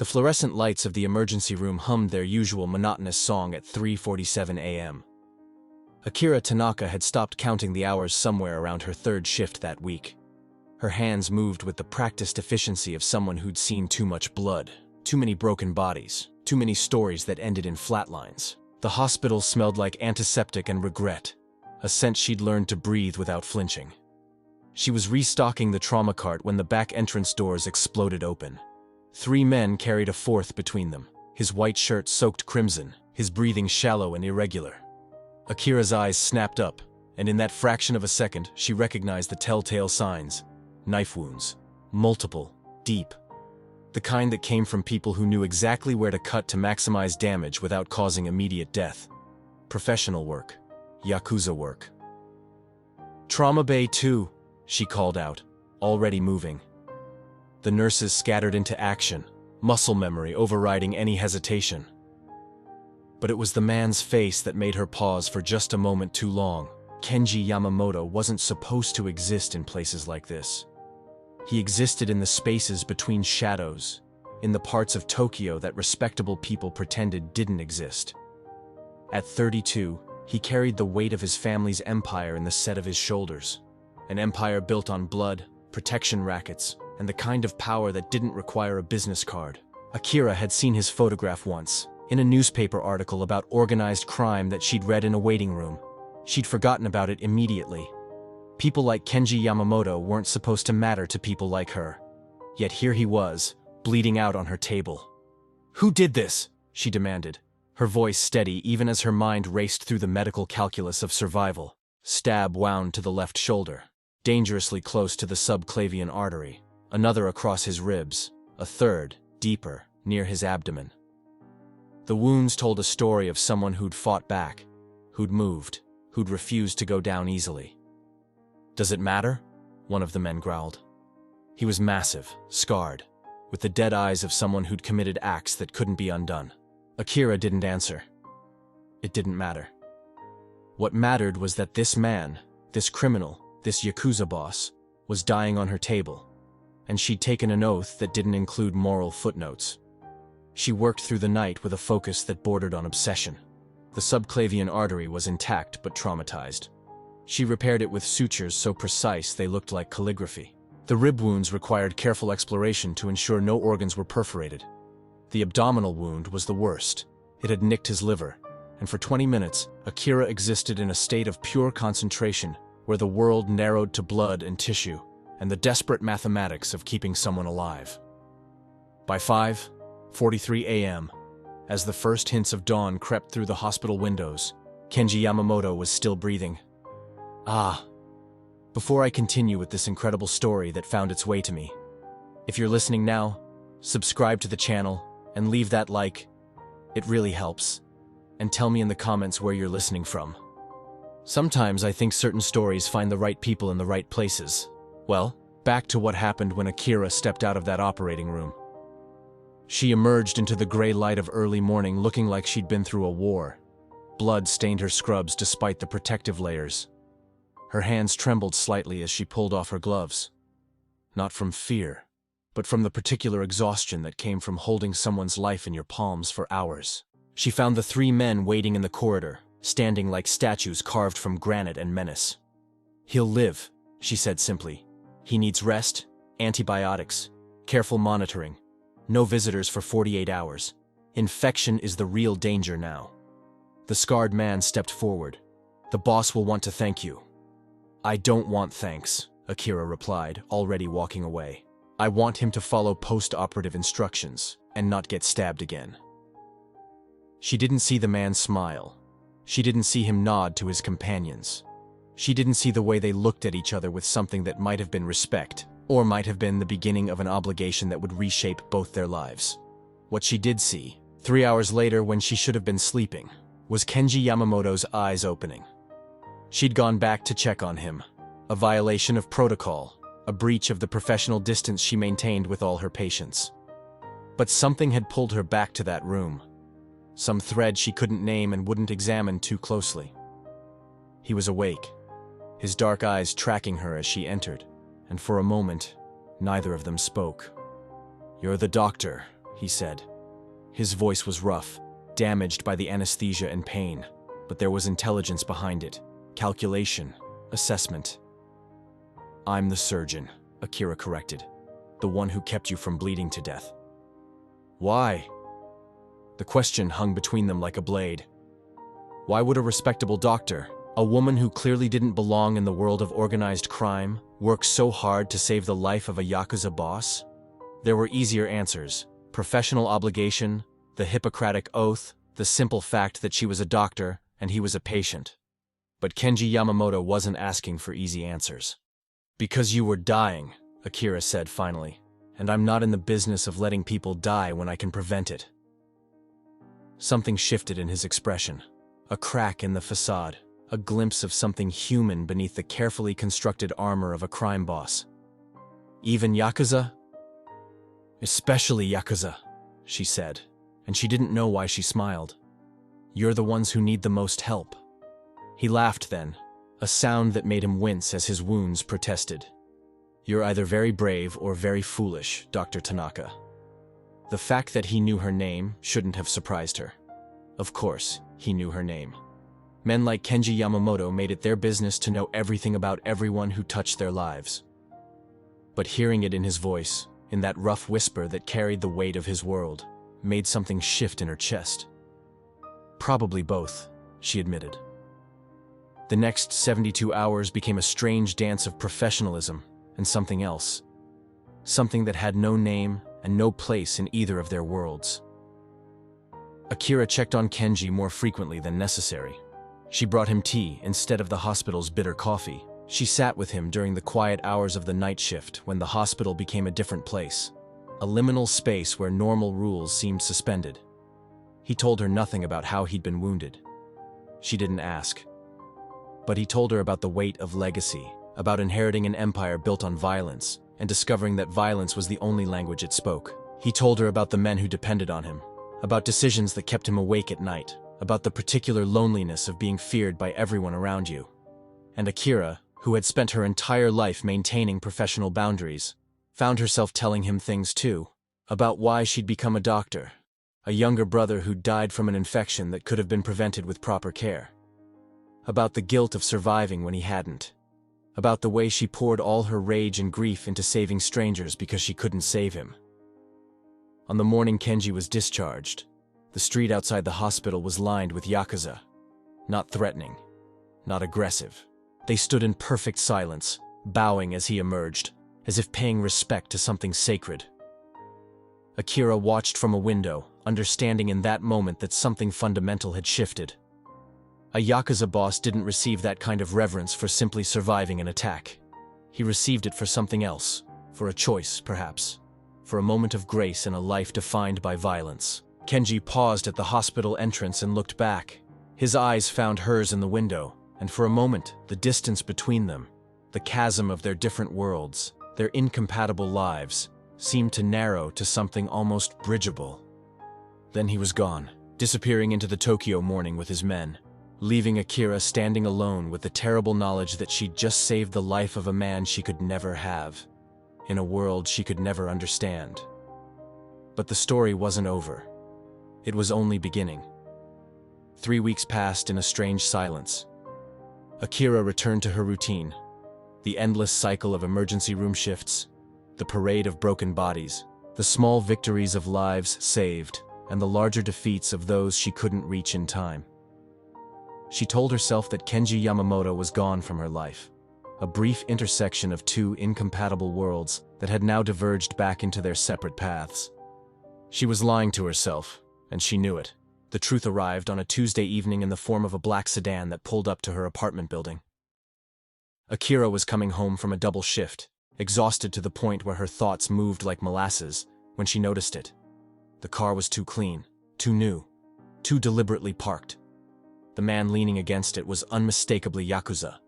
The fluorescent lights of the emergency room hummed their usual monotonous song at 3:47 a.m. Akira Tanaka had stopped counting the hours somewhere around her third shift that week. Her hands moved with the practiced efficiency of someone who'd seen too much blood, too many broken bodies, too many stories that ended in flatlines. The hospital smelled like antiseptic and regret, a scent she'd learned to breathe without flinching. She was restocking the trauma cart when the back entrance doors exploded open. 3 men carried a fourth between them, his white shirt soaked crimson, his breathing shallow and irregular. Akira's eyes snapped up, and in that fraction of a second, she recognized the telltale signs. Knife wounds. Multiple. Deep. The kind that came from people who knew exactly where to cut to maximize damage without causing immediate death. Professional work. Yakuza work. "Trauma Bay 2, she called out, already moving. The nurses scattered into action, muscle memory overriding any hesitation. But it was the man's face that made her pause for just a moment too long. Kenji Yamamoto wasn't supposed to exist in places like this. He existed in the spaces between shadows, in the parts of Tokyo that respectable people pretended didn't exist. At 32, he carried the weight of his family's empire in the set of his shoulders. An empire built on blood, protection rackets, and the kind of power that didn't require a business card. Akira had seen his photograph once, in a newspaper article about organized crime that she'd read in a waiting room. She'd forgotten about it immediately. People like Kenji Yamamoto weren't supposed to matter to people like her. Yet here he was, bleeding out on her table. "Who did this?" she demanded, her voice steady even as her mind raced through the medical calculus of survival. Stab wound to the left shoulder, dangerously close to the subclavian artery, another across his ribs, a third, deeper, near his abdomen. The wounds told a story of someone who'd fought back, who'd moved, who'd refused to go down easily. "Does it matter?" one of the men growled. He was massive, scarred, with the dead eyes of someone who'd committed acts that couldn't be undone. Akira didn't answer. It didn't matter. What mattered was that this man, this criminal, this Yakuza boss, was dying on her table, and she'd taken an oath that didn't include moral footnotes. She worked through the night with a focus that bordered on obsession. The subclavian artery was intact but traumatized. She repaired it with sutures so precise they looked like calligraphy. The rib wounds required careful exploration to ensure no organs were perforated. The abdominal wound was the worst. It had nicked his liver, and for 20 minutes, Akira existed in a state of pure concentration where the world narrowed to blood and tissue, and the desperate mathematics of keeping someone alive. By 5:43 a.m., as the first hints of dawn crept through the hospital windows, Kenji Yamamoto was still breathing. Before I continue with this incredible story that found its way to me, if you're listening now, subscribe to the channel and leave that like. It really helps. And tell me in the comments where you're listening from. Sometimes I think certain stories find the right people in the right places. Well, back to what happened when Akira stepped out of that operating room. She emerged into the gray light of early morning looking like she'd been through a war. Blood stained her scrubs despite the protective layers. Her hands trembled slightly as she pulled off her gloves. Not from fear, but from the particular exhaustion that came from holding someone's life in your palms for hours. She found the 3 men waiting in the corridor, standing like statues carved from granite and menace. "He'll live," she said simply. "He needs rest, antibiotics, careful monitoring. No visitors for 48 hours. Infection is the real danger now." The scarred man stepped forward. "The boss will want to thank you." "I don't want thanks," Akira replied, already walking away. "I want him to follow post-operative instructions and not get stabbed again." She didn't see the man smile. She didn't see him nod to his companions. She didn't see the way they looked at each other with something that might have been respect, or might have been the beginning of an obligation that would reshape both their lives. What she did see, 3 hours later when she should have been sleeping, was Kenji Yamamoto's eyes opening. She'd gone back to check on him, a violation of protocol, a breach of the professional distance she maintained with all her patients. But something had pulled her back to that room, some thread she couldn't name and wouldn't examine too closely. He was awake, his dark eyes tracking her as she entered, and for a moment, neither of them spoke. "You're the doctor," he said. His voice was rough, damaged by the anesthesia and pain, but there was intelligence behind it. Calculation, assessment. I'm the surgeon, Akira corrected. The one who kept you from bleeding to death. Why? The question hung between them like a blade. Why would a respectable doctor, a woman who clearly didn't belong in the world of organized crime, work so hard to save the life of a Yakuza boss? There were easier answers: professional obligation, the Hippocratic Oath, the simple fact that she was a doctor and he was a patient. But Kenji Yamamoto wasn't asking for easy answers. Because you were dying, Akira said finally, and I'm not in the business of letting people die when I can prevent it. Something shifted in his expression. A crack in the facade, a glimpse of something human beneath the carefully constructed armor of a crime boss. Even Yakuza? Especially Yakuza, she said, and she didn't know why she smiled. You're the ones who need the most help. He laughed then, a sound that made him wince as his wounds protested. You're either very brave or very foolish, Dr. Tanaka. The fact that he knew her name shouldn't have surprised her. Of course, he knew her name. Men like Kenji Yamamoto made it their business to know everything about everyone who touched their lives. But hearing it in his voice, in that rough whisper that carried the weight of his world, made something shift in her chest. Probably both, she admitted. The next 72 hours became a strange dance of professionalism and something else. Something that had no name and no place in either of their worlds. Akira checked on Kenji more frequently than necessary. She brought him tea instead of the hospital's bitter coffee. She sat with him during the quiet hours of the night shift when the hospital became a different place, a liminal space where normal rules seemed suspended. He told her nothing about how he'd been wounded. She didn't ask. But he told her about the weight of legacy, about inheriting an empire built on violence, and discovering that violence was the only language it spoke. He told her about the men who depended on him, about decisions that kept him awake at night, about the particular loneliness of being feared by everyone around you. And Akira, who had spent her entire life maintaining professional boundaries, found herself telling him things too, about why she'd become a doctor, a younger brother who died from an infection that could have been prevented with proper care, about the guilt of surviving when he hadn't, about the way she poured all her rage and grief into saving strangers because she couldn't save him. On the morning Kenji was discharged, the street outside the hospital was lined with Yakuza. Not threatening, not aggressive. They stood in perfect silence, bowing as he emerged, as if paying respect to something sacred. Akira watched from a window, understanding in that moment that something fundamental had shifted. A Yakuza boss didn't receive that kind of reverence for simply surviving an attack. He received it for something else, for a choice, perhaps, for a moment of grace in a life defined by violence. Kenji paused at the hospital entrance and looked back. His eyes found hers in the window, and for a moment, the distance between them, the chasm of their different worlds, their incompatible lives, seemed to narrow to something almost bridgeable. Then he was gone, disappearing into the Tokyo morning with his men, leaving Akira standing alone with the terrible knowledge that she'd just saved the life of a man she could never have, in a world she could never understand. But the story wasn't over. It was only beginning. 3 weeks passed in a strange silence. Akira returned to her routine, the endless cycle of emergency room shifts, the parade of broken bodies, the small victories of lives saved, and the larger defeats of those she couldn't reach in time. She told herself that Kenji Yamamoto was gone from her life, a brief intersection of two incompatible worlds that had now diverged back into their separate paths. She was lying to herself, and she knew it. The truth arrived on a Tuesday evening in the form of a black sedan that pulled up to her apartment building. Akira was coming home from a double shift, exhausted to the point where her thoughts moved like molasses, when she noticed it. The car was too clean, too new, too deliberately parked. The man leaning against it was unmistakably Yakuza,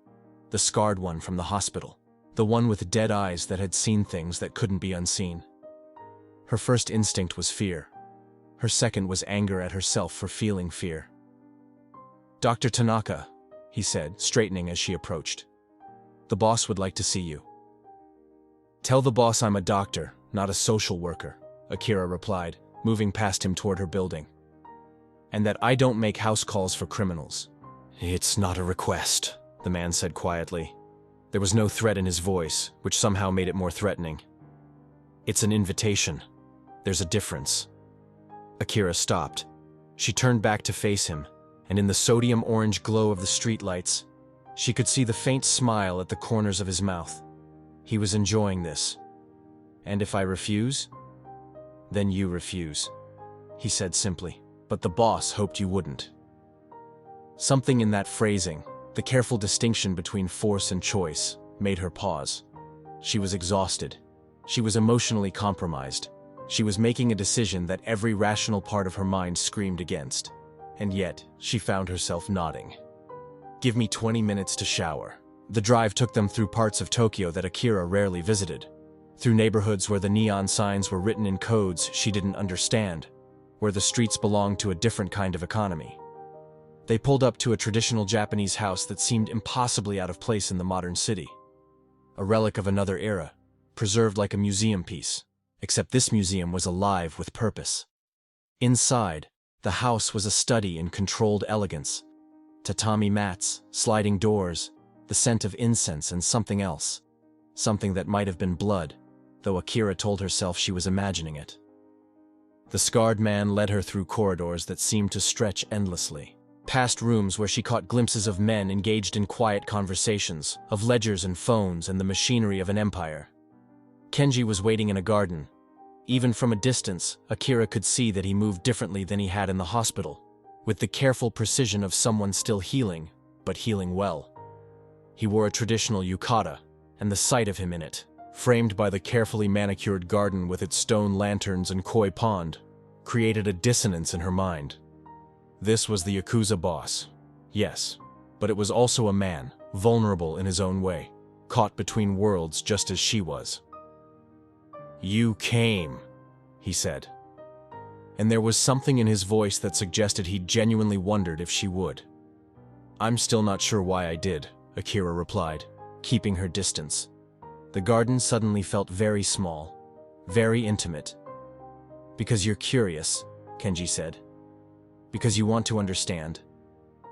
the scarred one from the hospital, the one with dead eyes that had seen things that couldn't be unseen. Her first instinct was fear. Her second was anger at herself for feeling fear. "Dr. Tanaka," he said, straightening as she approached. "The boss would like to see you." "Tell the boss I'm a doctor, not a social worker," Akira replied, moving past him toward her building. "And that I don't make house calls for criminals." "It's not a request," the man said quietly. There was no threat in his voice, which somehow made it more threatening. "It's an invitation. There's a difference." Akira stopped. She turned back to face him, and in the sodium-orange glow of the streetlights, she could see the faint smile at the corners of his mouth. He was enjoying this. "And if I refuse?" "Then you refuse," he said simply. "But the boss hoped you wouldn't." Something in that phrasing, the careful distinction between force and choice, made her pause. She was exhausted. She was emotionally compromised. She was making a decision that every rational part of her mind screamed against. And yet, she found herself nodding. "Give me 20 minutes to shower." The drive took them through parts of Tokyo that Akira rarely visited, through neighborhoods where the neon signs were written in codes she didn't understand, where the streets belonged to a different kind of economy. They pulled up to a traditional Japanese house that seemed impossibly out of place in the modern city. A relic of another era, preserved like a museum piece, except this museum was alive with purpose. Inside, the house was a study in controlled elegance. Tatami mats, sliding doors, the scent of incense and something else. Something that might have been blood, though Akira told herself she was imagining it. The scarred man led her through corridors that seemed to stretch endlessly, past rooms where she caught glimpses of men engaged in quiet conversations, of ledgers and phones and the machinery of an empire. Kenji was waiting in a garden. Even from a distance, Akira could see that he moved differently than he had in the hospital, with the careful precision of someone still healing, but healing well. He wore a traditional yukata, and the sight of him in it, framed by the carefully manicured garden with its stone lanterns and koi pond, created a dissonance in her mind. This was the Yakuza boss. Yes, but it was also a man, vulnerable in his own way, caught between worlds just as she was. "You came," he said. And there was something in his voice that suggested he genuinely wondered if she would. "I'm still not sure why I did," Akira replied, keeping her distance. The garden suddenly felt very small, very intimate. "Because you're curious," Kenji said. "Because you want to understand.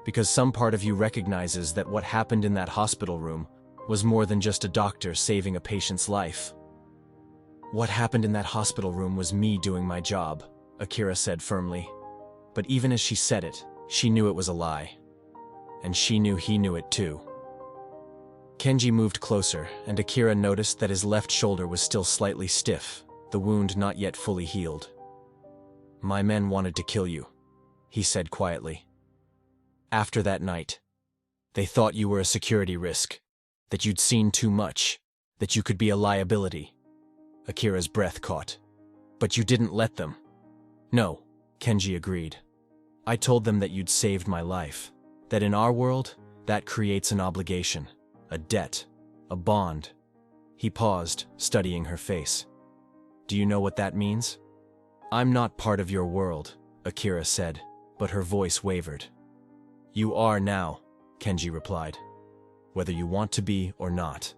Because some part of you recognizes that what happened in that hospital room was more than just a doctor saving a patient's life." "What happened in that hospital room was me doing my job," Akira said firmly. But even as she said it, she knew it was a lie. And she knew he knew it too. Kenji moved closer, and Akira noticed that his left shoulder was still slightly stiff, the wound not yet fully healed. "My men wanted to kill you," he said quietly. "After that night. They thought you were a security risk, that you'd seen too much, that you could be a liability." Akira's breath caught. "But you didn't let them." "No," Kenji agreed. "I told them that you'd saved my life, that in our world, that creates an obligation, a debt, a bond." He paused, studying her face. "Do you know what that means?" "I'm not part of your world," Akira said, but her voice wavered. "You are now," Kenji replied. "Whether you want to be or not.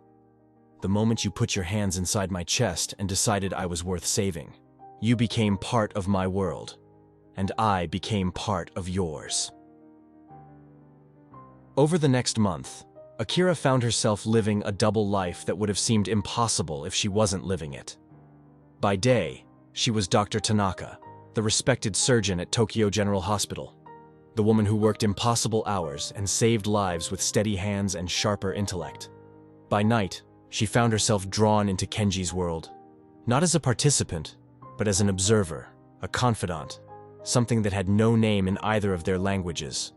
The moment you put your hands inside my chest and decided I was worth saving, you became part of my world, and I became part of yours." Over the next month, Akira found herself living a double life that would have seemed impossible if she wasn't living it. By day, she was Dr. Tanaka, the respected surgeon at Tokyo General Hospital, the woman who worked impossible hours and saved lives with steady hands and sharper intellect. By night, she found herself drawn into Kenji's world, not as a participant, but as an observer, a confidant, something that had no name in either of their languages.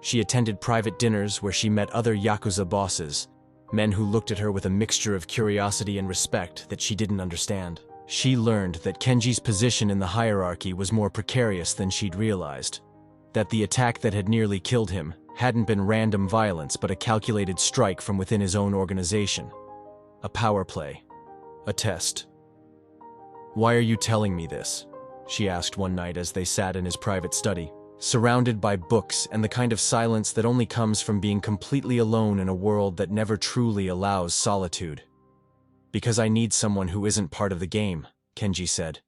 She attended private dinners where she met other Yakuza bosses, men who looked at her with a mixture of curiosity and respect that she didn't understand. She learned that Kenji's position in the hierarchy was more precarious than she'd realized, that the attack that had nearly killed him hadn't been random violence but a calculated strike from within his own organization. A power play. A test. "Why are you telling me this?" she asked one night as they sat in his private study, surrounded by books and the kind of silence that only comes from being completely alone in a world that never truly allows solitude. "Because I need someone who isn't part of the game," Kenji said,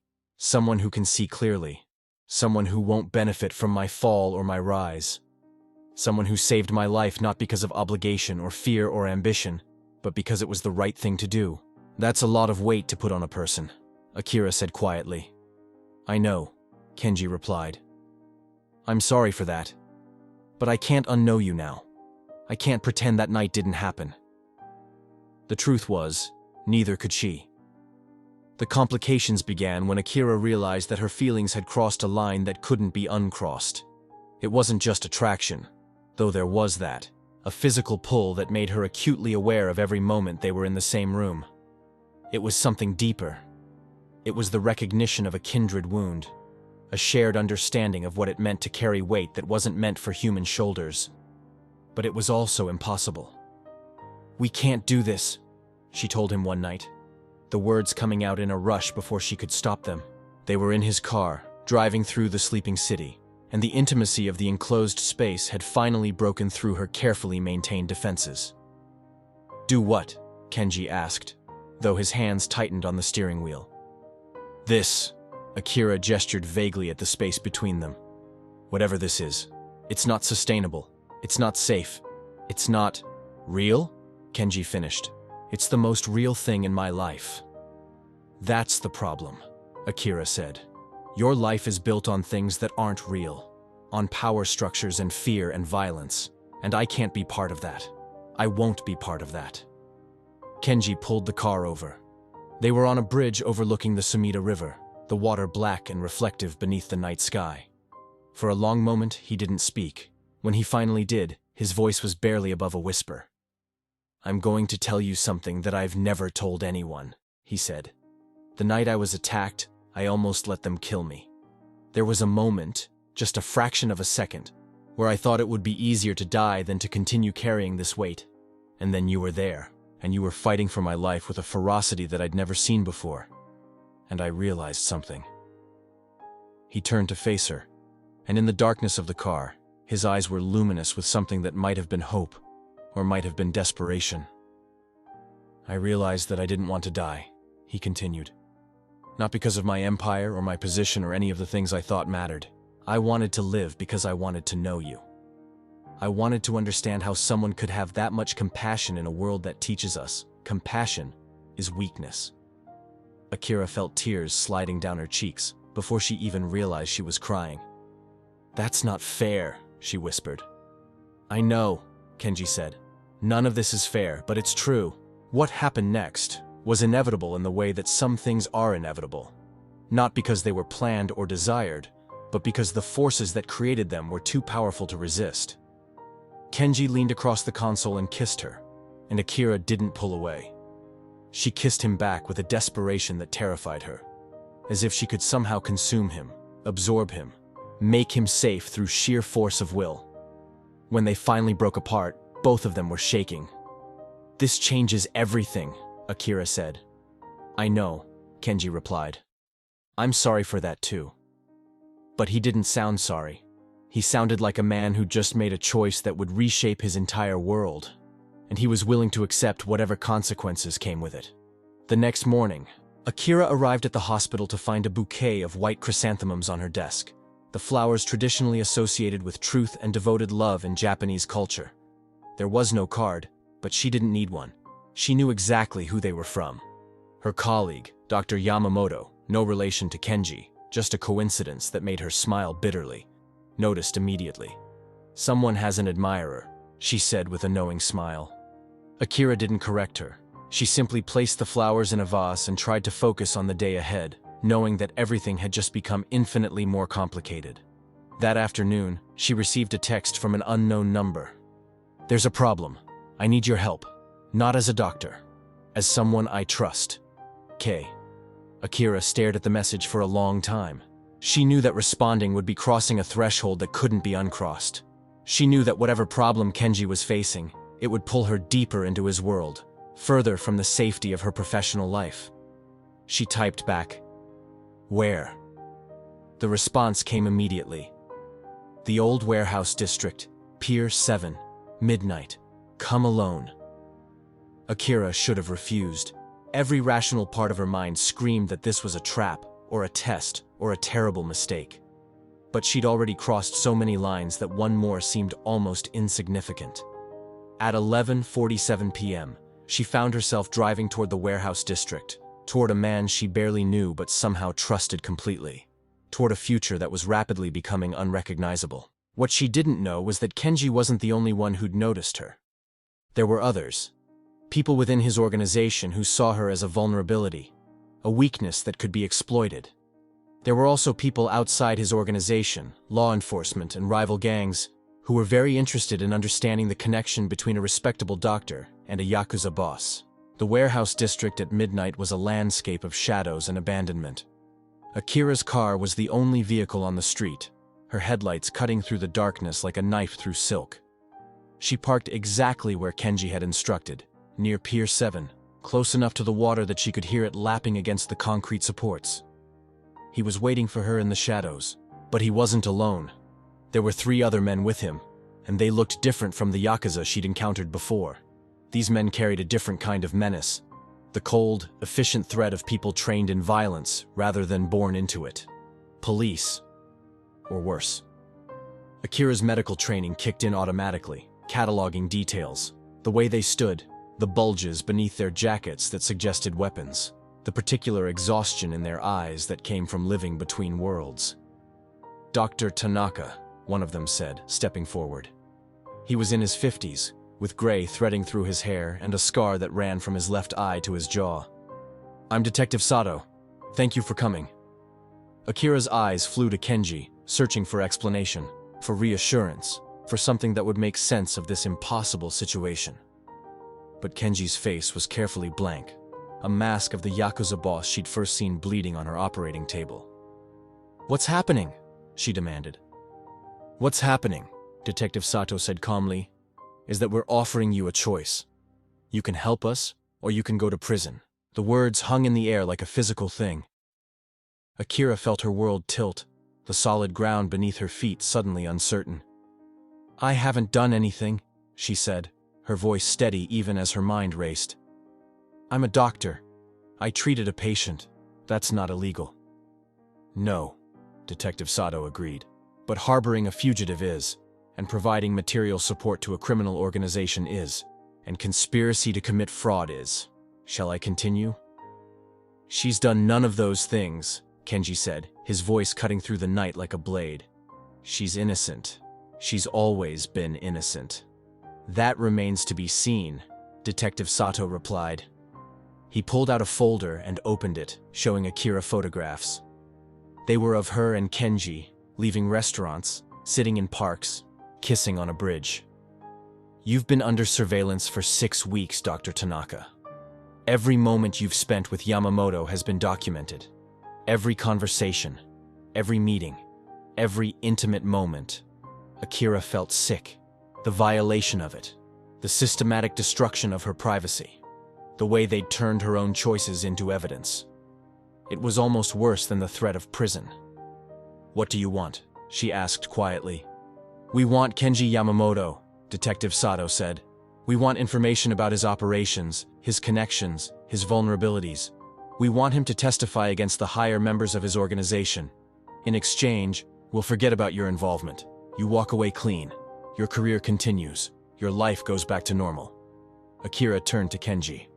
Someone who can see clearly. Someone who won't benefit from my fall or my rise. Someone who saved my life not because of obligation or fear or ambition, but because it was the right thing to do. That's a lot of weight to put on a person, Akira said quietly. I know, Kenji replied. I'm sorry for that. But I can't unknow you now. I can't pretend that night didn't happen. The truth was, neither could she. The complications began when Akira realized that her feelings had crossed a line that couldn't be uncrossed. It wasn't just attraction, though there was that, a physical pull that made her acutely aware of every moment they were in the same room. It was something deeper. It was the recognition of a kindred wound, a shared understanding of what it meant to carry weight that wasn't meant for human shoulders. But it was also impossible. We can't do this, she told him one night, the words coming out in a rush before she could stop them. They were in his car, driving through the sleeping city, and the intimacy of the enclosed space had finally broken through her carefully maintained defenses. Do what? Kenji asked, though his hands tightened on the steering wheel. This, Akira gestured vaguely at the space between them. Whatever this is, it's not sustainable, it's not safe, it's not real, Kenji finished. It's the most real thing in my life. That's the problem, Akira said. Your life is built on things that aren't real, on power structures and fear and violence, and I can't be part of that. I won't be part of that. Kenji pulled the car over. They were on a bridge overlooking the Sumida River, the water black and reflective beneath the night sky. For a long moment, he didn't speak. When he finally did, his voice was barely above a whisper. I'm going to tell you something that I've never told anyone, he said. The night I was attacked, I almost let them kill me. There was a moment, just a fraction of a second, where I thought it would be easier to die than to continue carrying this weight. And then you were there, and you were fighting for my life with a ferocity that I'd never seen before. And I realized something. He turned to face her, and in the darkness of the car, his eyes were luminous with something that might have been hope, or might have been desperation. I realized that I didn't want to die, he continued. Not because of my empire or my position or any of the things I thought mattered. I wanted to live because I wanted to know you. I wanted to understand how someone could have that much compassion in a world that teaches us compassion is weakness. Akira felt tears sliding down her cheeks before she even realized she was crying. That's not fair, she whispered. I know, Kenji said. None of this is fair, but it's true. What happened next was inevitable in the way that some things are inevitable. Not because they were planned or desired, but because the forces that created them were too powerful to resist. Kenji leaned across the console and kissed her, and Akira didn't pull away. She kissed him back with a desperation that terrified her, as if she could somehow consume him, absorb him, make him safe through sheer force of will. When they finally broke apart, both of them were shaking. This changes everything, Akira said. I know, Kenji replied. I'm sorry for that too. But he didn't sound sorry. He sounded like a man who just made a choice that would reshape his entire world, and he was willing to accept whatever consequences came with it. The next morning, Akira arrived at the hospital to find a bouquet of white chrysanthemums on her desk, the flowers traditionally associated with truth and devoted love in Japanese culture. There was no card, but she didn't need one. She knew exactly who they were from. Her colleague, Dr. Yamamoto, no relation to Kenji, just a coincidence that made her smile bitterly, noticed immediately. Someone has an admirer, she said with a knowing smile. Akira didn't correct her. She simply placed the flowers in a vase and tried to focus on the day ahead, knowing that everything had just become infinitely more complicated. That afternoon, she received a text from an unknown number. There's a problem. I need your help. Not as a doctor. As someone I trust. K. Akira stared at the message for a long time. She knew that responding would be crossing a threshold that couldn't be uncrossed. She knew that whatever problem Kenji was facing, it would pull her deeper into his world, further from the safety of her professional life. She typed back, "Where?" The response came immediately. The old warehouse district, Pier 7, midnight. Come alone. Akira should have refused. Every rational part of her mind screamed that this was a trap, or a test, or a terrible mistake. But she'd already crossed so many lines that one more seemed almost insignificant. At 11:47 p.m., she found herself driving toward the warehouse district, toward a man she barely knew but somehow trusted completely, toward a future that was rapidly becoming unrecognizable. What she didn't know was that Kenji wasn't the only one who'd noticed her. There were others. People within his organization who saw her as a vulnerability, a weakness that could be exploited. There were also people outside his organization, law enforcement and rival gangs, who were very interested in understanding the connection between a respectable doctor and a Yakuza boss. The warehouse district at midnight was a landscape of shadows and abandonment. Akira's car was the only vehicle on the street, her headlights cutting through the darkness like a knife through silk. She parked exactly where Kenji had instructed, near Pier 7, close enough to the water that she could hear it lapping against the concrete supports. He was waiting for her in the shadows, but he wasn't alone. There were 3 other men with him, and they looked different from the Yakuza she'd encountered before. These men carried a different kind of menace, the cold, efficient threat of people trained in violence rather than born into it. Police. Or worse. Akira's medical training kicked in automatically, cataloging details, the way they stood, the bulges beneath their jackets that suggested weapons, the particular exhaustion in their eyes that came from living between worlds. Dr. Tanaka, one of them said, stepping forward. He was in his 50s, with gray threading through his hair and a scar that ran from his left eye to his jaw. "I'm Detective Sato. Thank you for coming." Akira's eyes flew to Kenji, searching for explanation, for reassurance, for something that would make sense of this impossible situation. But Kenji's face was carefully blank, a mask of the Yakuza boss she'd first seen bleeding on her operating table. "What's happening?" she demanded. "What's happening," Detective Sato said calmly, "is that we're offering you a choice. You can help us, or you can go to prison." The words hung in the air like a physical thing. Akira felt her world tilt, the solid ground beneath her feet suddenly uncertain. "I haven't done anything," she said, her voice steady even as her mind raced. "I'm a doctor. I treated a patient. That's not illegal." "No," Detective Sato agreed. "But harboring a fugitive is, and providing material support to a criminal organization is, and conspiracy to commit fraud is. Shall I continue?" "She's done none of those things," Kenji said, his voice cutting through the night like a blade. "She's innocent. She's always been innocent." "That remains to be seen," Detective Sato replied. He pulled out a folder and opened it, showing Akira photographs. They were of her and Kenji, leaving restaurants, sitting in parks, kissing on a bridge. "You've been under surveillance for 6 weeks, Dr. Tanaka. Every moment you've spent with Yamamoto has been documented. Every conversation, every meeting, every intimate moment." Akira felt sick. The violation of it, the systematic destruction of her privacy, the way they'd turned her own choices into evidence. It was almost worse than the threat of prison. "What do you want?" she asked quietly. "We want Kenji Yamamoto," Detective Sato said. "We want information about his operations, his connections, his vulnerabilities. We want him to testify against the higher members of his organization. In exchange, we'll forget about your involvement. You walk away clean. Your career continues. Your life goes back to normal." Akira turned to Kenji.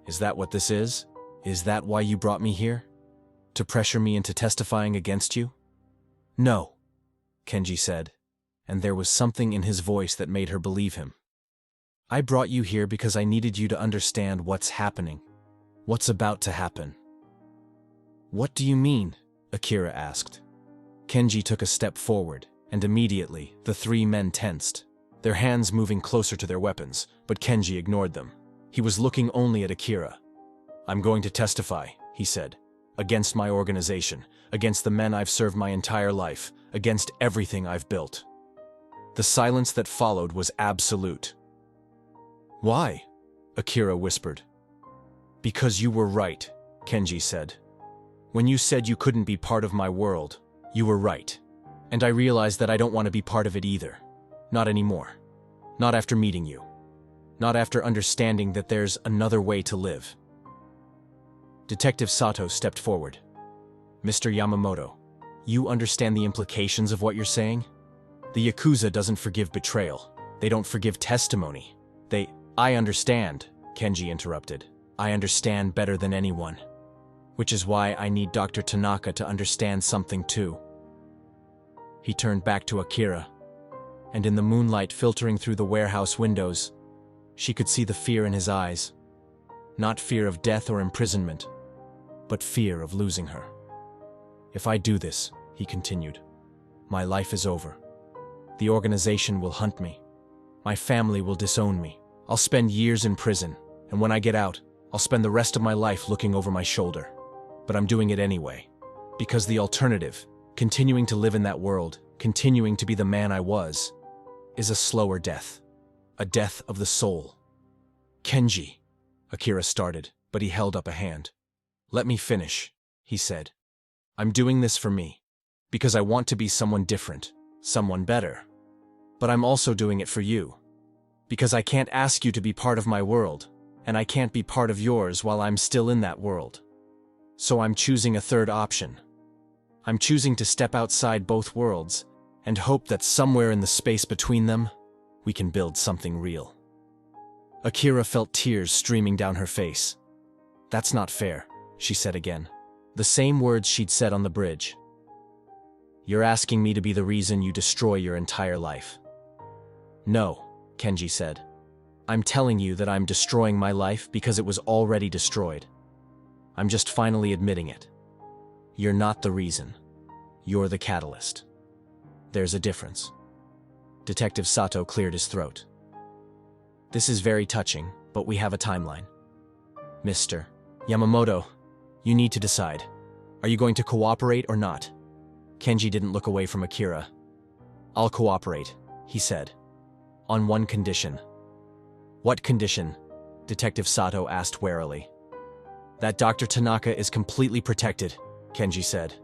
"Is that what this is? Is that why you brought me here? To pressure me into testifying against you?" "No," Kenji said, and there was something in his voice that made her believe him. "I brought you here because I needed you to understand what's happening, what's about to happen." "What do you mean?" Akira asked. Kenji took a step forward, and immediately the 3 men tensed, their hands moving closer to their weapons, but Kenji ignored them. He was looking only at Akira. "I'm going to testify," he said, "against my organization, against the men I've served my entire life, against everything I've built." The silence that followed was absolute. "Why?" Akira whispered. "Because you were right," Kenji said. "When you said you couldn't be part of my world, you were right. And I realized that I don't want to be part of it either. Not anymore. Not after meeting you. Not after understanding that there's another way to live." Detective Sato stepped forward. Mr. Yamamoto, you understand the implications of what you're saying? The Yakuza doesn't forgive betrayal. They don't forgive testimony. I understand, Kenji interrupted. I understand better than anyone. Which is why I need Dr. Tanaka to understand something too. He turned back to Akira, and in the moonlight filtering through the warehouse windows, she could see the fear in his eyes. Not fear of death or imprisonment, but fear of losing her. If I do this, he continued, my life is over. The organization will hunt me. My family will disown me. I'll spend years in prison, and when I get out, I'll spend the rest of my life looking over my shoulder. But I'm doing it anyway. Because the alternative, continuing to live in that world, continuing to be the man I was, is a slower death. A death of the soul. Kenji, Akira started, but he held up a hand. Let me finish, he said. I'm doing this for me, because I want to be someone different, someone better. But I'm also doing it for you, because I can't ask you to be part of my world, and I can't be part of yours while I'm still in that world. So I'm choosing a third option. I'm choosing to step outside both worlds and hope that somewhere in the space between them, we can build something real. Akira felt tears streaming down her face. That's not fair, she said again. The same words she'd said on the bridge. You're asking me to be the reason you destroy your entire life. No, Kenji said. I'm telling you that I'm destroying my life because it was already destroyed. I'm just finally admitting it. You're not the reason. You're the catalyst. There's a difference. Detective Sato cleared his throat. This is very touching, but we have a timeline. Mr. Yamamoto, you need to decide. Are you going to cooperate or not? Kenji didn't look away from Akira. I'll cooperate, he said. On one condition. What condition? Detective Sato asked warily. That Dr. Tanaka is completely protected, Kenji said.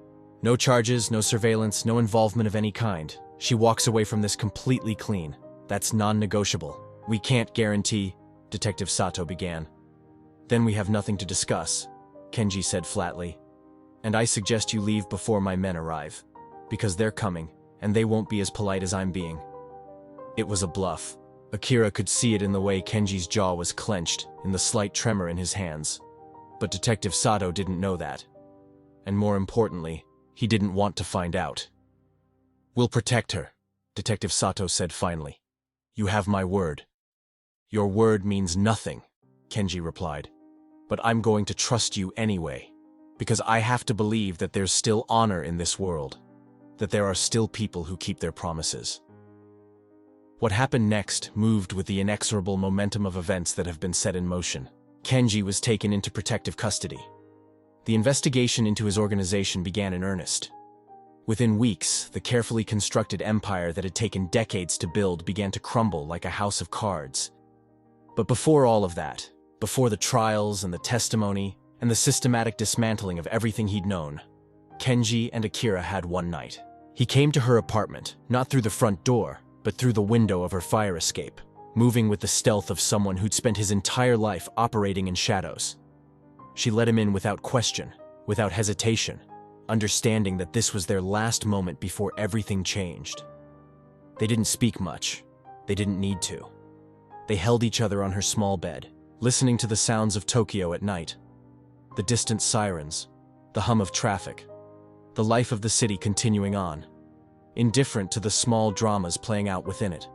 No charges, no surveillance, no involvement of any kind. She walks away from this completely clean. That's non-negotiable. We can't guarantee, Detective Sato began. Then we have nothing to discuss, Kenji said flatly. And I suggest you leave before my men arrive. Because they're coming, and they won't be as polite as I'm being. It was a bluff. Akira could see it in the way Kenji's jaw was clenched, in the slight tremor in his hands. But Detective Sato didn't know that. And more importantly, he didn't want to find out. We'll protect her, Detective Sato said finally. You have my word. Your word means nothing, Kenji replied. But I'm going to trust you anyway, because I have to believe that there's still honor in this world, that there are still people who keep their promises. What happened next moved with the inexorable momentum of events that have been set in motion. Kenji was taken into protective custody. The investigation into his organization began in earnest. Within weeks, the carefully constructed empire that had taken decades to build began to crumble like a house of cards. But before all of that, before the trials and the testimony and the systematic dismantling of everything he'd known, Kenji and Akira had one night. He came to her apartment, not through the front door, but through the window of her fire escape, moving with the stealth of someone who'd spent his entire life operating in shadows. She let him in without question, without hesitation, understanding that this was their last moment before everything changed. They didn't speak much. They didn't need to. They held each other on her small bed, listening to the sounds of Tokyo at night. The distant sirens, the hum of traffic, the life of the city continuing on, indifferent to the small dramas playing out within it.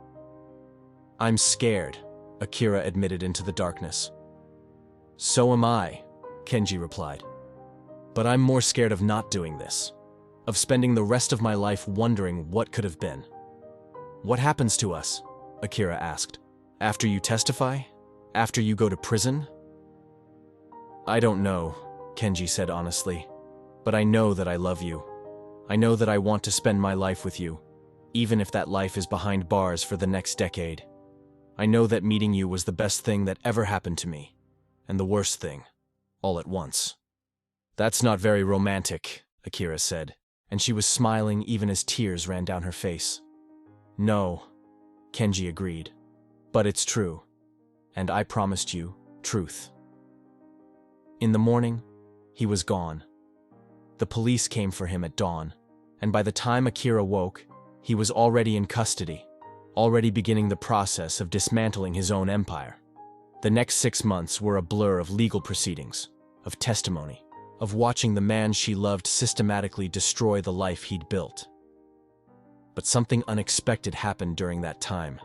I'm scared, Akira admitted into the darkness. So am I, Kenji replied. But I'm more scared of not doing this, of spending the rest of my life wondering what could have been. What happens to us? Akira asked. After you testify? After you go to prison? I don't know, Kenji said honestly, but I know that I love you. I know that I want to spend my life with you, even if that life is behind bars for the next decade. I know that meeting you was the best thing that ever happened to me, and the worst thing, all at once. That's not very romantic, Akira said, and she was smiling even as tears ran down her face. No, Kenji agreed, but it's true, and I promised you truth. In the morning, he was gone. The police came for him at dawn, and by the time Akira woke, he was already in custody, already beginning the process of dismantling his own empire. The next 6 months were a blur of legal proceedings, of testimony, of watching the man she loved systematically destroy the life he'd built. But something unexpected happened during that time.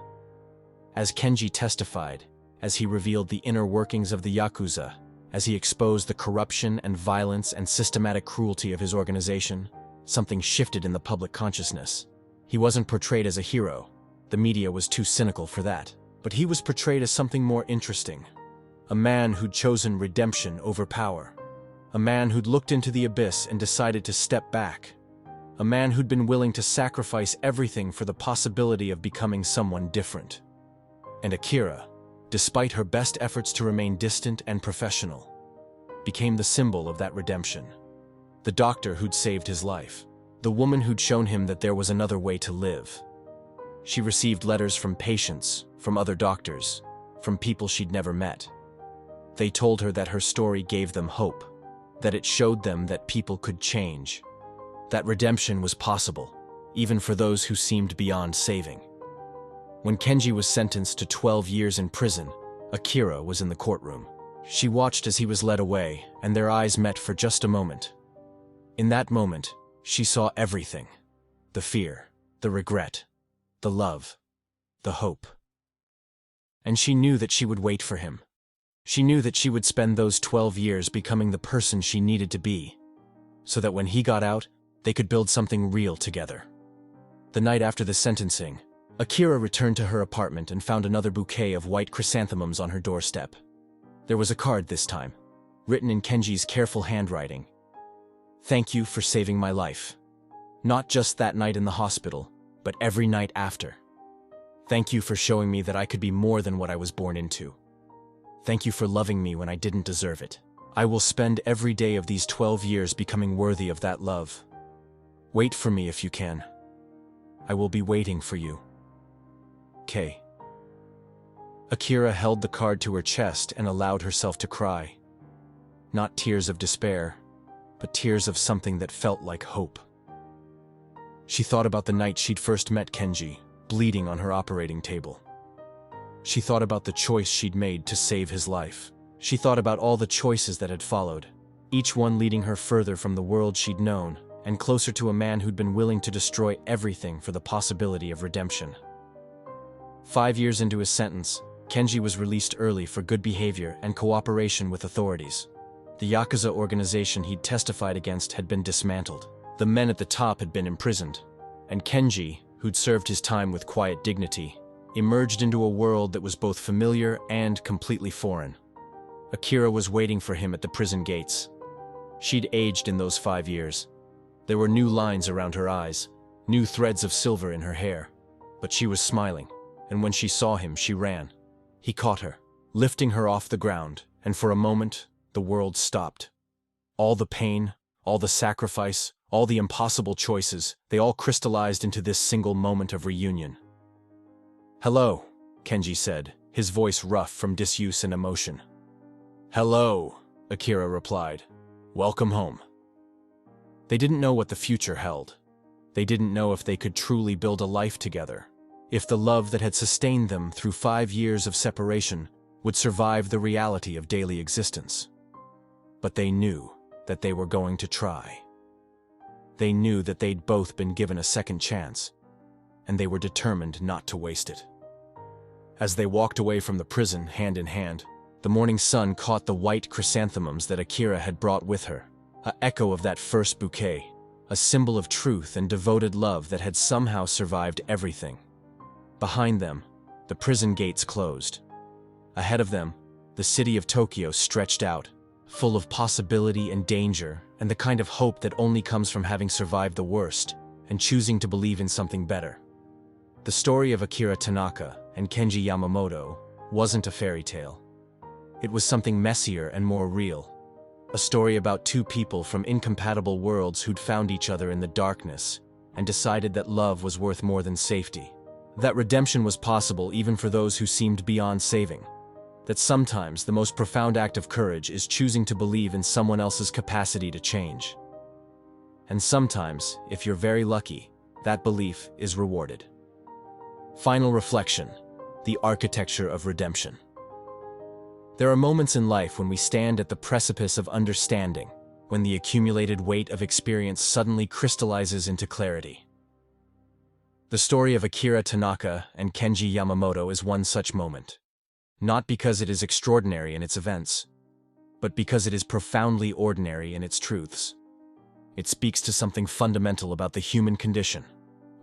As Kenji testified, as he revealed the inner workings of the Yakuza, as he exposed the corruption and violence and systematic cruelty of his organization, something shifted in the public consciousness. He wasn't portrayed as a hero. The media was too cynical for that. But he was portrayed as something more interesting. A man who'd chosen redemption over power. A man who'd looked into the abyss and decided to step back. A man who'd been willing to sacrifice everything for the possibility of becoming someone different. And Akira, despite her best efforts to remain distant and professional, became the symbol of that redemption. The doctor who'd saved his life. The woman who'd shown him that there was another way to live. She received letters from patients, from other doctors, from people she'd never met. They told her that her story gave them hope, that it showed them that people could change, that redemption was possible, even for those who seemed beyond saving. When Kenji was sentenced to 12 years in prison, Akira was in the courtroom. She watched as he was led away, and their eyes met for just a moment. In that moment, she saw everything: the fear, the regret, the love, the hope. And she knew that she would wait for him. She knew that she would spend those 12 years becoming the person she needed to be, so that when he got out, they could build something real together. The night after the sentencing, Akira returned to her apartment and found another bouquet of white chrysanthemums on her doorstep. There was a card this time, written in Kenji's careful handwriting. "Thank you for saving my life. Not just that night in the hospital, but every night after. Thank you for showing me that I could be more than what I was born into. Thank you for loving me when I didn't deserve it. I will spend every day of these 12 years becoming worthy of that love. Wait for me if you can. I will be waiting for you. K." Akira held the card to her chest and allowed herself to cry. Not tears of despair, but tears of something that felt like hope. She thought about the night she'd first met Kenji, bleeding on her operating table. She thought about the choice she'd made to save his life. She thought about all the choices that had followed, each one leading her further from the world she'd known and closer to a man who'd been willing to destroy everything for the possibility of redemption. 5 years into his sentence, Kenji was released early for good behavior and cooperation with authorities. The Yakuza organization he'd testified against had been dismantled. The men at the top had been imprisoned, and Kenji, who'd served his time with quiet dignity, emerged into a world that was both familiar and completely foreign. Akira was waiting for him at the prison gates. She'd aged in those 5 years. There were new lines around her eyes, new threads of silver in her hair, but she was smiling, and when she saw him, she ran. He caught her, lifting her off the ground, and for a moment, the world stopped. All the pain, all the sacrifice, all the impossible choices, they all crystallized into this single moment of reunion. "Hello," Kenji said, his voice rough from disuse and emotion. "Hello," Akira replied. "Welcome home." They didn't know what the future held. They didn't know if they could truly build a life together, if the love that had sustained them through 5 years of separation would survive the reality of daily existence. But they knew that they were going to try. They knew that they'd both been given a second chance, and they were determined not to waste it. As they walked away from the prison, hand in hand, the morning sun caught the white chrysanthemums that Akira had brought with her, an echo of that first bouquet, a symbol of truth and devoted love that had somehow survived everything. Behind them, the prison gates closed. Ahead of them, the city of Tokyo stretched out, full of possibility and danger and the kind of hope that only comes from having survived the worst and choosing to believe in something better. The story of Akira Tanaka and Kenji Yamamoto wasn't a fairy tale. It was something messier and more real. A story about two people from incompatible worlds who'd found each other in the darkness and decided that love was worth more than safety. That redemption was possible even for those who seemed beyond saving. That sometimes the most profound act of courage is choosing to believe in someone else's capacity to change. And sometimes, if you're very lucky, that belief is rewarded. Final reflection: the architecture of redemption. There are moments in life when we stand at the precipice of understanding, when the accumulated weight of experience suddenly crystallizes into clarity. The story of Akira Tanaka and Kenji Yamamoto is one such moment. Not because it is extraordinary in its events, but because it is profoundly ordinary in its truths. It speaks to something fundamental about the human condition,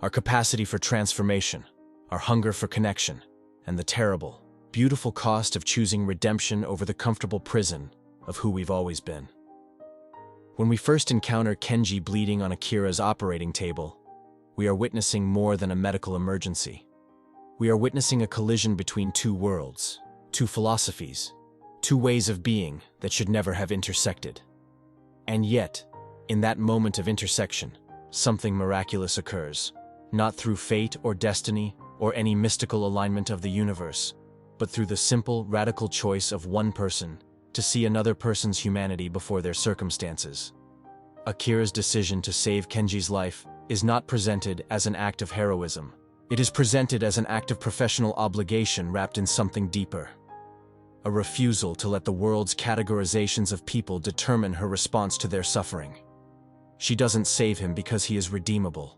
our capacity for transformation, our hunger for connection, and the terrible, beautiful cost of choosing redemption over the comfortable prison of who we've always been. When we first encounter Kenji bleeding on Akira's operating table, we are witnessing more than a medical emergency. We are witnessing a collision between two worlds, two philosophies, two ways of being that should never have intersected. And yet, in that moment of intersection, something miraculous occurs, not through fate or destiny or any mystical alignment of the universe, but through the simple, radical choice of one person to see another person's humanity before their circumstances. Akira's decision to save Kenji's life is not presented as an act of heroism. It is presented as an act of professional obligation wrapped in something deeper. A refusal to let the world's categorizations of people determine her response to their suffering. She doesn't save him because he is redeemable.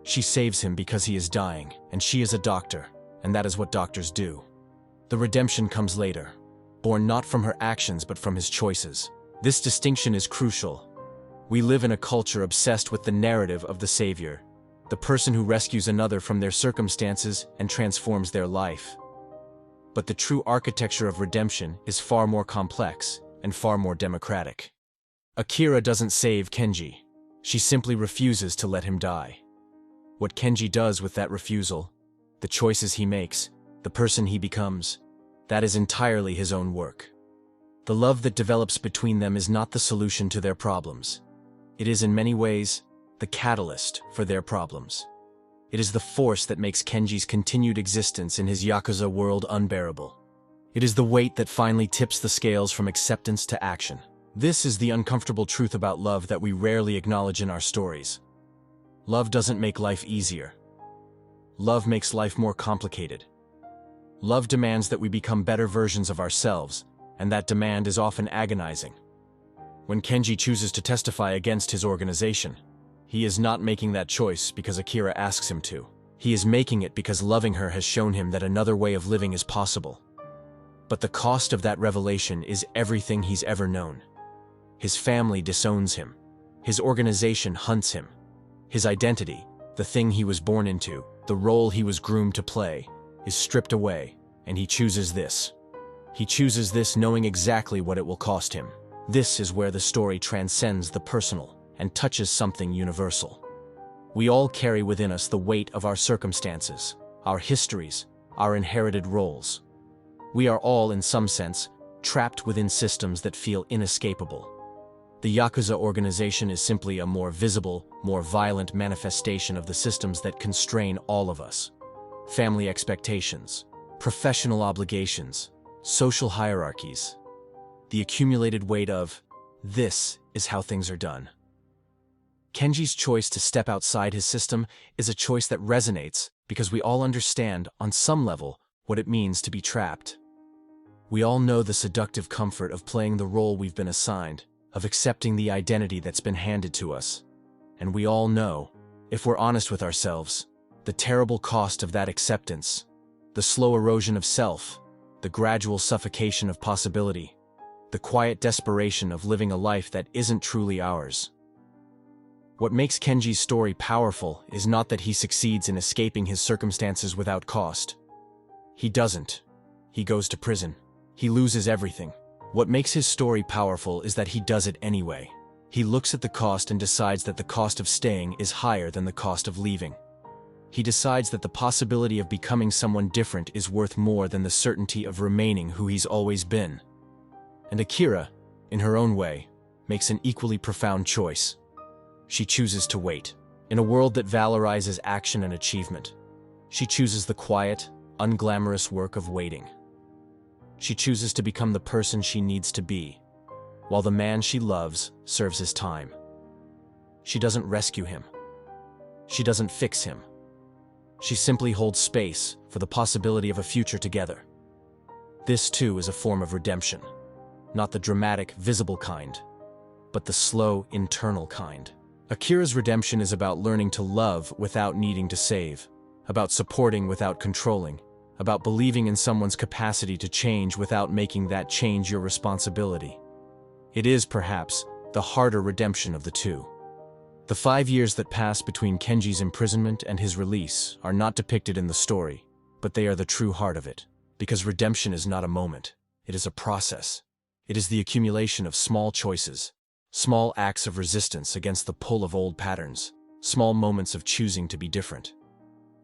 She saves him because he is dying, and she is a doctor, and that is what doctors do. The redemption comes later, born not from her actions but from his choices. This distinction is crucial. We live in a culture obsessed with the narrative of the savior, the person who rescues another from their circumstances and transforms their life. But the true architecture of redemption is far more complex and far more democratic. Akira doesn't save Kenji. She simply refuses to let him die. What Kenji does with that refusal, the choices he makes, the person he becomes, that is entirely his own work. The love that develops between them is not the solution to their problems. It is in many ways the catalyst for their problems. It is the force that makes Kenji's continued existence in his Yakuza world unbearable. It is the weight that finally tips the scales from acceptance to action. This is the uncomfortable truth about love that we rarely acknowledge in our stories. Love doesn't make life easier. Love makes life more complicated. Love demands that we become better versions of ourselves, and that demand is often agonizing. When Kenji chooses to testify against his organization, he is not making that choice because Akira asks him to. He is making it because loving her has shown him that another way of living is possible. But the cost of that revelation is everything he's ever known. His family disowns him. His organization hunts him. His identity, the thing he was born into, the role he was groomed to play, is stripped away, and he chooses this. He chooses this knowing exactly what it will cost him. This is where the story transcends the personal and touches something universal. We all carry within us the weight of our circumstances, our histories, our inherited roles. We are all, in some sense, trapped within systems that feel inescapable. The Yakuza organization is simply a more visible, more violent manifestation of the systems that constrain all of us. Family expectations, professional obligations, social hierarchies. The accumulated weight of, this is how things are done. Kenji's choice to step outside his system is a choice that resonates because we all understand, on some level, what it means to be trapped. We all know the seductive comfort of playing the role we've been assigned, of accepting the identity that's been handed to us. And we all know, if we're honest with ourselves, the terrible cost of that acceptance, the slow erosion of self, the gradual suffocation of possibility, the quiet desperation of living a life that isn't truly ours. What makes Kenji's story powerful is not that he succeeds in escaping his circumstances without cost. He doesn't. He goes to prison. He loses everything. What makes his story powerful is that he does it anyway. He looks at the cost and decides that the cost of staying is higher than the cost of leaving. He decides that the possibility of becoming someone different is worth more than the certainty of remaining who he's always been. And Akira, in her own way, makes an equally profound choice. She chooses to wait. In a world that valorizes action and achievement, she chooses the quiet, unglamorous work of waiting. She chooses to become the person she needs to be, while the man she loves serves his time. She doesn't rescue him. She doesn't fix him. She simply holds space for the possibility of a future together. This, too, is a form of redemption. Not the dramatic, visible kind, but the slow, internal kind. Akira's redemption is about learning to love without needing to save, about supporting without controlling, about believing in someone's capacity to change without making that change your responsibility. It is, perhaps, the harder redemption of the two. The 5 years that pass between Kenji's imprisonment and his release are not depicted in the story, but they are the true heart of it. Because redemption is not a moment, it is a process. It is the accumulation of small choices, small acts of resistance against the pull of old patterns, small moments of choosing to be different.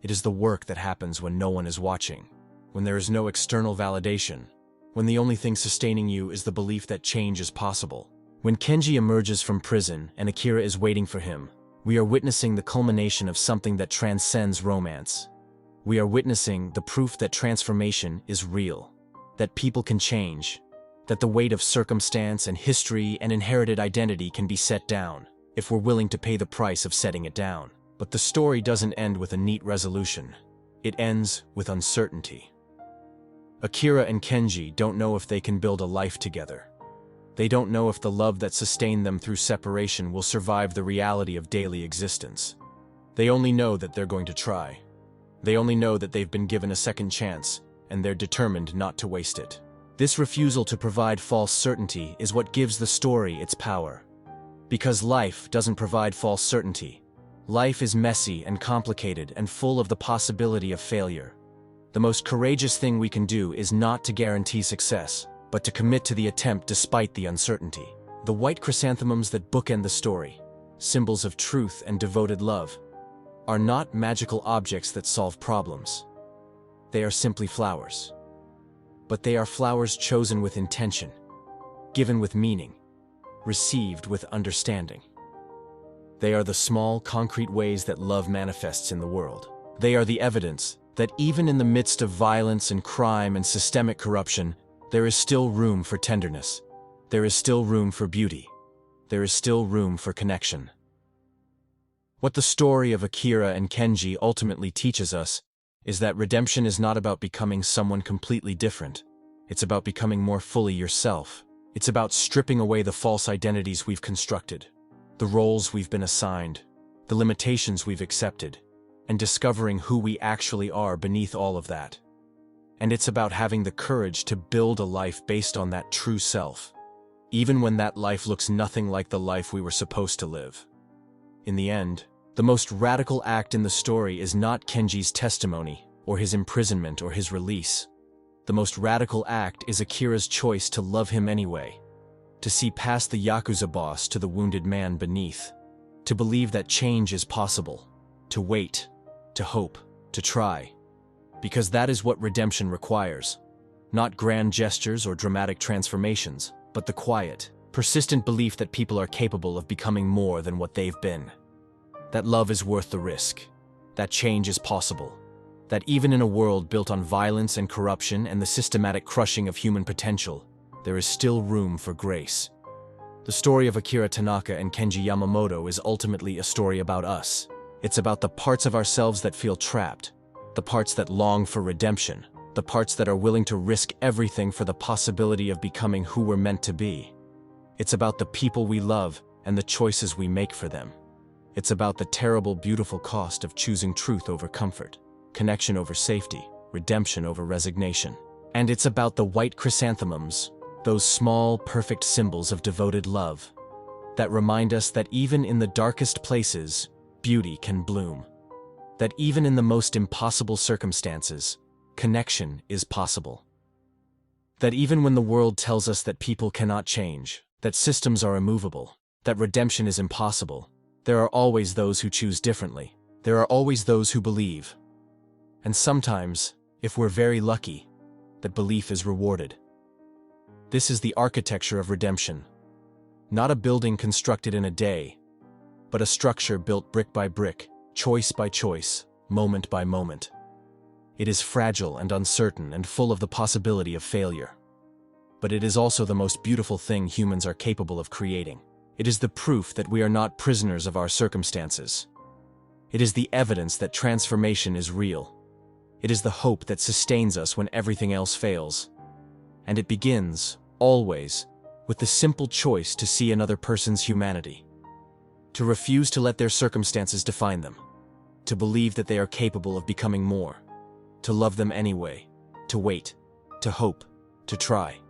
It is the work that happens when no one is watching, when there is no external validation, when the only thing sustaining you is the belief that change is possible. When Kenji emerges from prison and Akira is waiting for him, we are witnessing the culmination of something that transcends romance. We are witnessing the proof that transformation is real, that people can change, that the weight of circumstance and history and inherited identity can be set down, if we're willing to pay the price of setting it down. But the story doesn't end with a neat resolution. It ends with uncertainty. Akira and Kenji don't know if they can build a life together. They don't know if the love that sustained them through separation will survive the reality of daily existence. They only know that they're going to try. They only know that they've been given a second chance, and they're determined not to waste it. This refusal to provide false certainty is what gives the story its power. Because life doesn't provide false certainty. Life is messy and complicated and full of the possibility of failure. The most courageous thing we can do is not to guarantee success, but to commit to the attempt despite the uncertainty. The white chrysanthemums that bookend the story, symbols of truth and devoted love, are not magical objects that solve problems. They are simply flowers. But they are flowers chosen with intention, given with meaning, received with understanding. They are the small, concrete ways that love manifests in the world. They are the evidence that even in the midst of violence and crime and systemic corruption, there is still room for tenderness. There is still room for beauty. There is still room for connection. What the story of Akira and Kenji ultimately teaches us is that redemption is not about becoming someone completely different. It's about becoming more fully yourself. It's about stripping away the false identities we've constructed, the roles we've been assigned, the limitations we've accepted, and discovering who we actually are beneath all of that. And it's about having the courage to build a life based on that true self, even when that life looks nothing like the life we were supposed to live. In the end, the most radical act in the story is not Kenji's testimony, or his imprisonment, or his release. The most radical act is Akira's choice to love him anyway, to see past the Yakuza boss to the wounded man beneath, to believe that change is possible, to wait, to hope, to try. Because that is what redemption requires. Not grand gestures or dramatic transformations, but the quiet, persistent belief that people are capable of becoming more than what they've been. That love is worth the risk. That change is possible. That even in a world built on violence and corruption and the systematic crushing of human potential, there is still room for grace. The story of Akira Tanaka and Kenji Yamamoto is ultimately a story about us. It's about the parts of ourselves that feel trapped, the parts that long for redemption, the parts that are willing to risk everything for the possibility of becoming who we're meant to be. It's about the people we love and the choices we make for them. It's about the terrible, beautiful cost of choosing truth over comfort, connection over safety, redemption over resignation. And it's about the white chrysanthemums, those small, perfect symbols of devoted love, that remind us that even in the darkest places, beauty can bloom. That even in the most impossible circumstances, connection is possible. That even when the world tells us that people cannot change, that systems are immovable, that redemption is impossible, there are always those who choose differently. There are always those who believe. And sometimes, if we're very lucky, that belief is rewarded. This is the architecture of redemption. Not a building constructed in a day, but a structure built brick by brick, choice by choice, moment by moment. It is fragile and uncertain and full of the possibility of failure. But it is also the most beautiful thing humans are capable of creating. It is the proof that we are not prisoners of our circumstances. It is the evidence that transformation is real. It is the hope that sustains us when everything else fails. And it begins, always, with the simple choice to see another person's humanity. To refuse to let their circumstances define them. To believe that they are capable of becoming more. To love them anyway. To wait. To hope. To try.